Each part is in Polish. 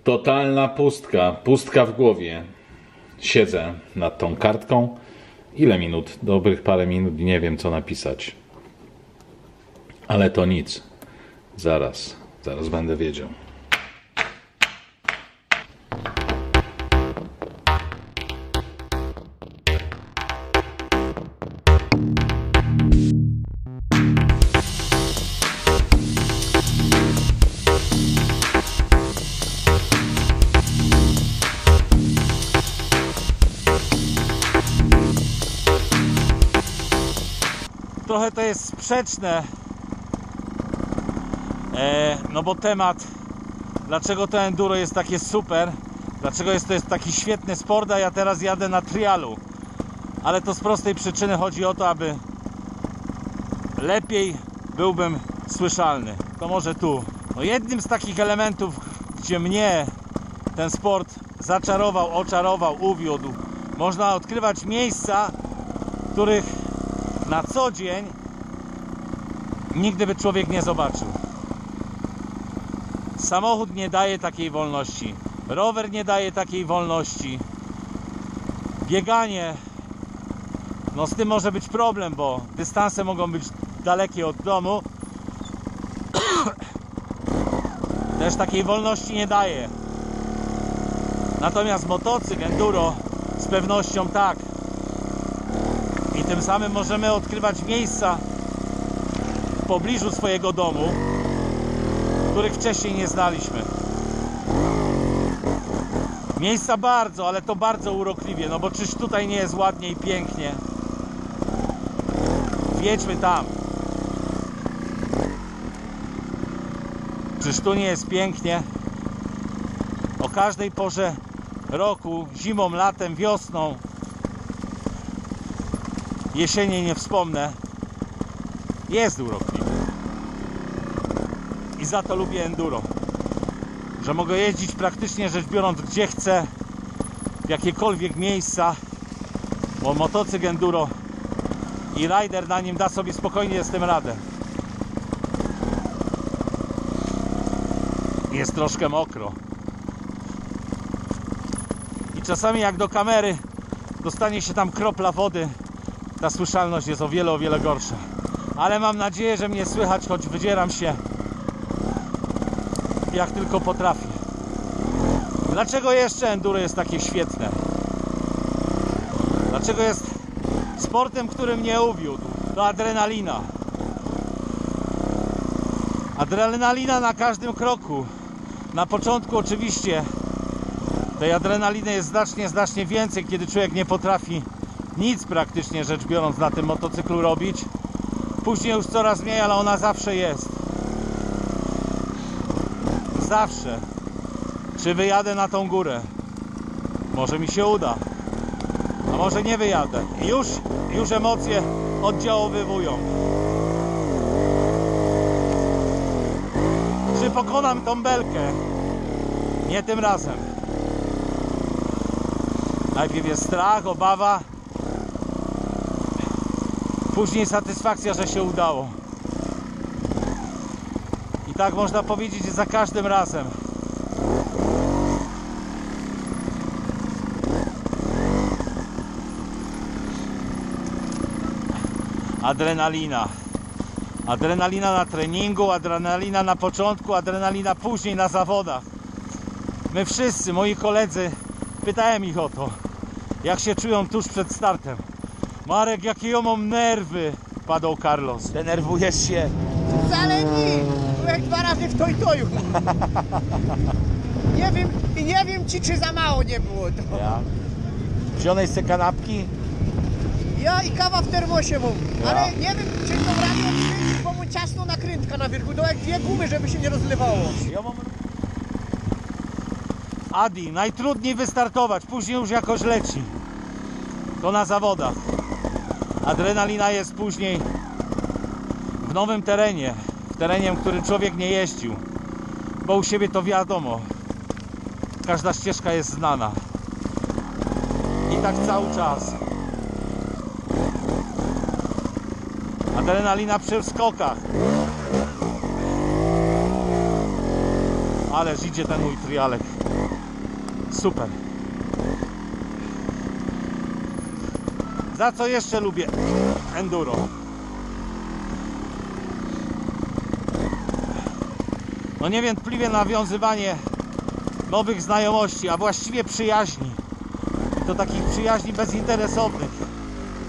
Totalna pustka, pustka w głowie. Siedzę nad tą kartką. Ile minut? Dobrych parę minut, nie wiem co napisać. Ale to nic. Zaraz będę wiedział. Trochę to jest sprzeczne, no bo temat, dlaczego to enduro jest takie super, dlaczego to jest taki świetny sport, a ja teraz jadę na trialu. Ale to z prostej przyczyny chodzi o to, aby lepiej byłbym słyszalny. To może tu. No jednym z takich elementów, gdzie mnie ten sport zaczarował, oczarował, uwiódł, można odkrywać miejsca, których na co dzień nigdy by człowiek nie zobaczył. Samochód nie daje takiej wolności, rower nie daje takiej wolności, bieganie, no z tym może być problem, bo dystanse mogą być dalekie od domu. Też takiej wolności nie daje. Natomiast motocykl, enduro z pewnością tak. I tym samym możemy odkrywać miejsca w pobliżu swojego domu, których wcześniej nie znaliśmy. Miejsca bardzo, ale to bardzo urokliwie, no bo czyż tutaj nie jest ładnie i pięknie? Wjedźmy tam. Czyż tu nie jest pięknie? O każdej porze roku, zimą, latem, wiosną, jesienią nie wspomnę, jest urokliwy. I za to lubię enduro, że mogę jeździć praktycznie rzecz biorąc gdzie chcę, w jakiekolwiek miejsca, bo motocykl enduro i rider na nim da sobie spokojnie z tym radę. Jest troszkę mokro i czasami jak do kamery dostanie się tam kropla wody, ta słyszalność jest o wiele gorsza. Ale mam nadzieję, że mnie słychać, choć wydzieram się jak tylko potrafię. Dlaczego jeszcze enduro jest takie świetne? Dlaczego jest sportem, który mnie uwiódł? To adrenalina. Adrenalina na każdym kroku. Na początku oczywiście tej adrenaliny jest znacznie więcej, kiedy człowiek nie potrafi nic praktycznie rzecz biorąc na tym motocyklu robić. Później już coraz mniej, ale ona zawsze jest. Zawsze. Czy wyjadę na tą górę? Może mi się uda, a może nie wyjadę. I już emocje oddziaływują. Czy pokonam tą belkę? Nie tym razem. Najpierw jest strach, obawa, później satysfakcja, że się udało. I tak można powiedzieć za każdym razem. Adrenalina. Adrenalina na treningu, adrenalina na początku, adrenalina później na zawodach. My wszyscy, moi koledzy, pytałem ich o to, jak się czują tuż przed startem. Marek, jakie ja mam nerwy, padał Carlos. Denerwujesz się? Wcale nie, byłem 2 razy w toj-toju. Nie wiem czy za mało nie było to. Ja. Wziąłeś se kanapki? Ja i kawa w termosie mam, ale nie wiem czy to radio odświeżyć, bo mu ciasno nakrętka na wierzchu, to jak 2 gumy, żeby się nie rozlewało. Ja mam... Adi, najtrudniej wystartować, później już jakoś leci. To na zawodach. Adrenalina jest później w nowym terenie, w terenie, w którym człowiek nie jeździł, bo u siebie to wiadomo, każda ścieżka jest znana i tak cały czas. Adrenalina przy skokach. Ależ idzie ten mój trialek. Super. Za co jeszcze lubię enduro? No niewątpliwie nawiązywanie nowych znajomości, a właściwie przyjaźni. I to takich przyjaźni bezinteresownych.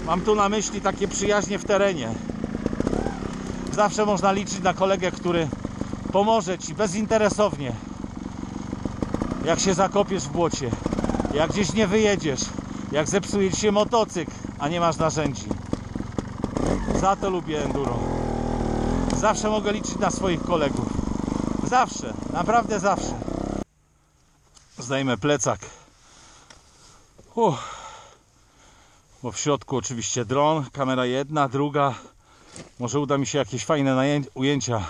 Mam tu na myśli takie przyjaźnie w terenie. Zawsze można liczyć na kolegę, który pomoże Ci bezinteresownie. Jak się zakopiesz w błocie, jak gdzieś nie wyjedziesz, jak zepsuje Ci się motocykl, a nie masz narzędzi. Za to lubię enduro. Zawsze mogę liczyć na swoich kolegów. Zawsze, naprawdę zawsze. Zdejmę plecak. Bo w środku oczywiście dron, kamera jedna, druga. Może uda mi się jakieś fajne ujęcia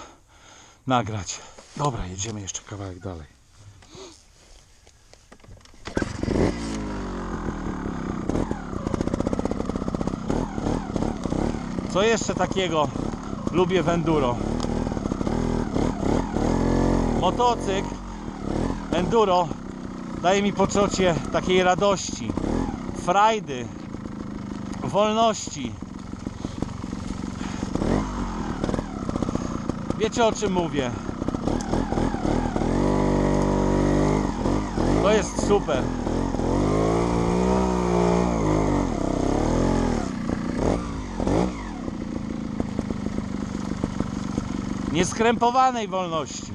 nagrać. Dobra, jedziemy jeszcze kawałek dalej. Co jeszcze takiego lubię w enduro? Motocykl enduro daje mi poczucie takiej radości, frajdy, wolności. Wiecie, o czym mówię? To jest super. Nieskrępowanej wolności.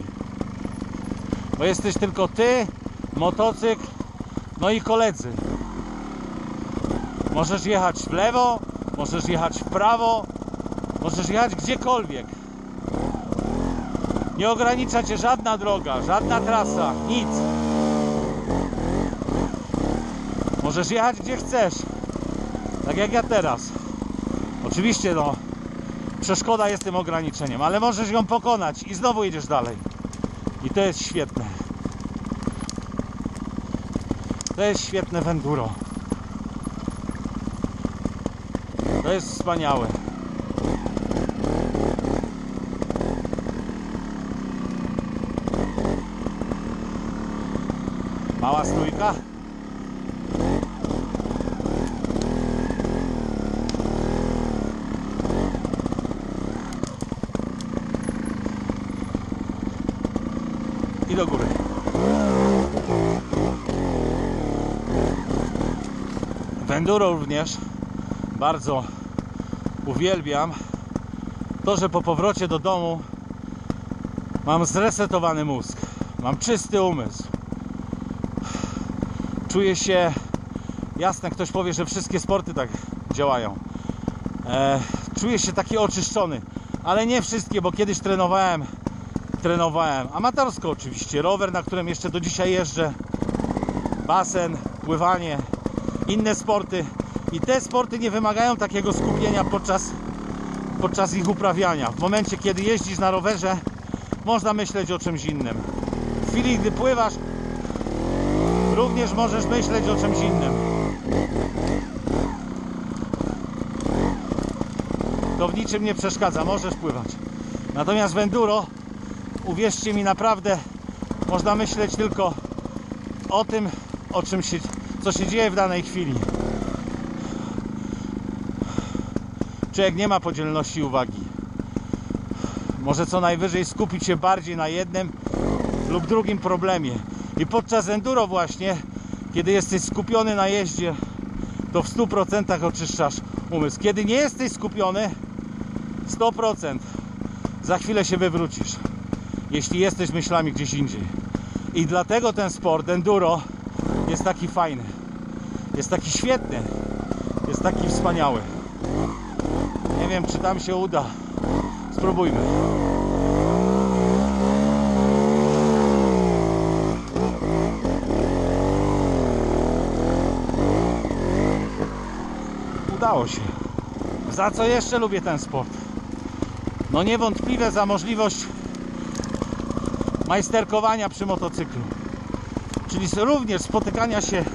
Bo jesteś tylko ty, motocykl, no i koledzy. Możesz jechać w lewo, możesz jechać w prawo, możesz jechać gdziekolwiek. Nie ogranicza cię żadna droga, żadna trasa, nic. Możesz jechać gdzie chcesz. Tak jak ja teraz. Oczywiście no, przeszkoda jest tym ograniczeniem, ale możesz ją pokonać i znowu jedziesz dalej. I to jest świetne. To jest świetne w enduro. To jest wspaniałe. Mała stójka. I do góry. W enduro również bardzo uwielbiam to, że po powrocie do domu mam zresetowany mózg. Mam czysty umysł. Czuję się, jasne, ktoś powie, że wszystkie sporty tak działają. Czuję się taki oczyszczony, ale nie wszystkie, bo kiedyś trenowałem amatorsko oczywiście, rower, na którym jeszcze do dzisiaj jeżdżę, basen, pływanie, inne sporty i te sporty nie wymagają takiego skupienia podczas ich uprawiania. W momencie, kiedy jeździsz na rowerze, można myśleć o czymś innym. W chwili, gdy pływasz, również możesz myśleć o czymś innym. To w niczym nie przeszkadza, możesz pływać. Natomiast w enduro, uwierzcie mi, naprawdę można myśleć tylko o tym, co się dzieje w danej chwili. Człowiek nie ma podzielności uwagi. Może co najwyżej skupić się bardziej na jednym lub drugim problemie. I podczas enduro właśnie, kiedy jesteś skupiony na jeździe, to w 100% oczyszczasz umysł. Kiedy nie jesteś skupiony, 100%, za chwilę się wywrócisz, jeśli jesteś myślami gdzieś indziej. I dlatego ten sport enduro jest taki fajny, jest taki świetny, jest taki wspaniały. Nie wiem, czy tam się uda. Spróbujmy. Udało się. Za co jeszcze lubię ten sport? No niewątpliwie za możliwość majsterkowania przy motocyklu. Czyli również spotykania się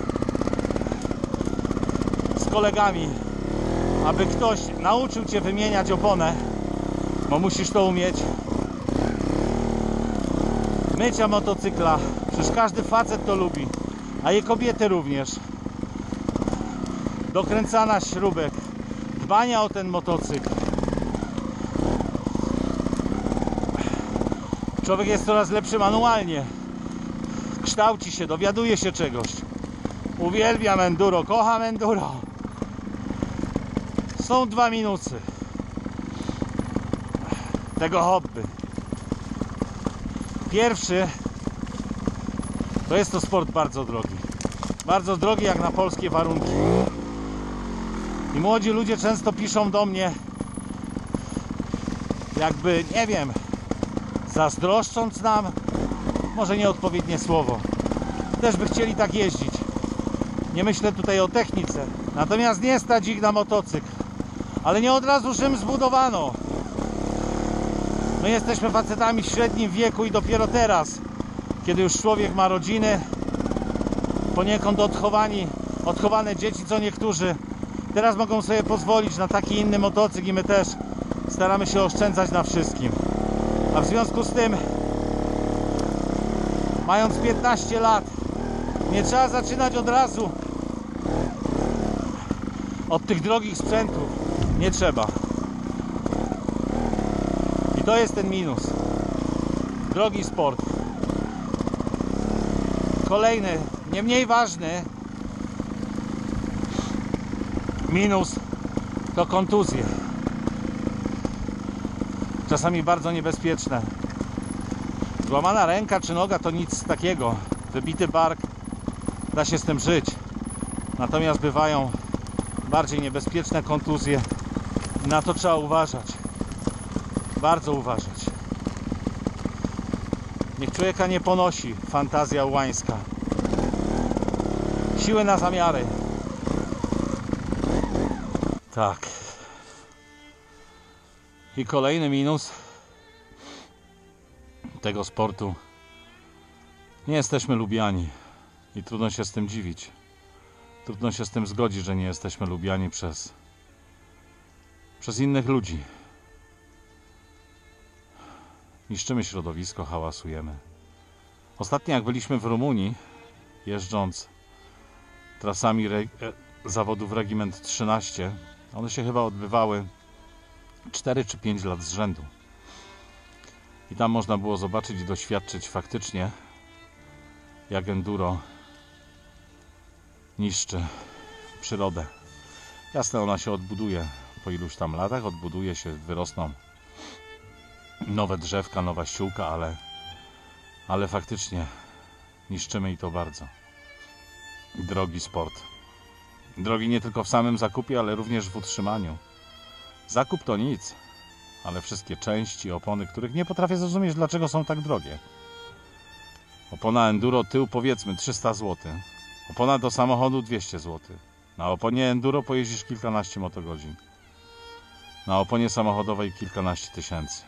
z kolegami, aby ktoś nauczył cię wymieniać oponę, bo musisz to umieć. Mycia motocykla, przecież każdy facet to lubi. a i kobiety również. Dokręcania śrubek, dbania o ten motocykl. Człowiek jest coraz lepszy manualnie. Kształci się, dowiaduje się czegoś. Uwielbiam enduro, kocham enduro. Są dwa minusy tego hobby. Pierwszy to jest to sport bardzo drogi. Bardzo drogi jak na polskie warunki. I młodzi ludzie często piszą do mnie, jakby, nie wiem, zazdroszcząc nam, może nieodpowiednie słowo. Też by chcieli tak jeździć. Nie myślę tutaj o technice. Natomiast nie stać ich na motocykl. Ale nie od razu Rzym zbudowano. My jesteśmy facetami w średnim wieku i dopiero teraz, kiedy już człowiek ma rodziny, poniekąd odchowane dzieci, co niektórzy, teraz mogą sobie pozwolić na taki inny motocykl i my też staramy się oszczędzać na wszystkim. A w związku z tym, mając 15 lat, nie trzeba zaczynać od razu od tych drogich sprzętów. Nie trzeba. I to jest ten minus. Drogi sport. Kolejny, nie mniej ważny minus to kontuzje. Czasami bardzo niebezpieczne. Złamana ręka czy noga to nic takiego. Wybity bark, da się z tym żyć. Natomiast bywają bardziej niebezpieczne kontuzje. Na to trzeba uważać. Bardzo uważać. Niech człowieka nie ponosi fantazja łańska. Siły na zamiary. Tak. I kolejny minus tego sportu. Nie jesteśmy lubiani. I trudno się z tym dziwić. Trudno się z tym zgodzić, że nie jesteśmy lubiani przez innych ludzi. Niszczymy środowisko, hałasujemy. Ostatnio jak byliśmy w Rumunii, jeżdżąc trasami zawodów Regiment 13, one się chyba odbywały 4 czy 5 lat z rzędu. I tam można było zobaczyć i doświadczyć faktycznie, jak enduro niszczy przyrodę. Jasne, ona się odbuduje po iluś tam latach, odbuduje się, wyrosną nowe drzewka, nowa ściółka, ale faktycznie niszczymy i to bardzo. Drogi sport. Drogi nie tylko w samym zakupie, ale również w utrzymaniu. Zakup to nic, ale wszystkie części, opony, których nie potrafię zrozumieć, dlaczego są tak drogie. Opona enduro tył powiedzmy 300 zł. Opona do samochodu 200 zł. Na oponie enduro pojeździsz kilkanaście motogodzin. Na oponie samochodowej kilkanaście tysięcy.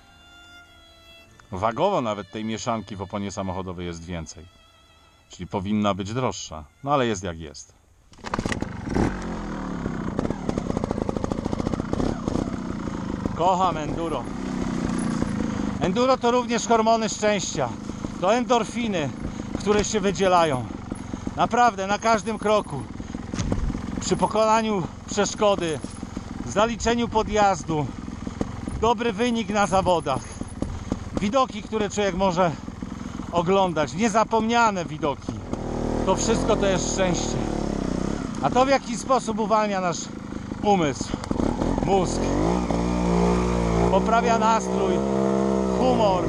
Wagowo nawet tej mieszanki w oponie samochodowej jest więcej. Czyli powinna być droższa. No ale jest jak jest. Kocham enduro. Enduro to również hormony szczęścia. To endorfiny, które się wydzielają. Naprawdę, na każdym kroku. Przy pokonaniu przeszkody, zaliczeniu podjazdu, dobry wynik na zawodach. Widoki, które człowiek może oglądać, niezapomniane widoki. To wszystko to jest szczęście. A to w jaki sposób uwalnia nasz umysł, mózg. Poprawia nastrój, humor.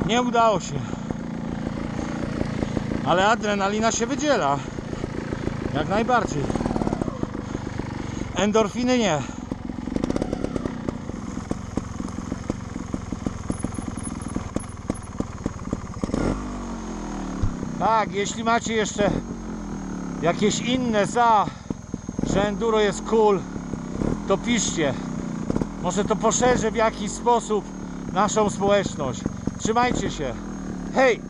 Nie udało się. Ale adrenalina się wydziela. Jak najbardziej. Endorfiny nie. Tak, jeśli macie jeszcze jakieś inne że enduro jest cool, to piszcie. Może to poszerzy w jakiś sposób naszą społeczność. Trzymajcie się. Hej!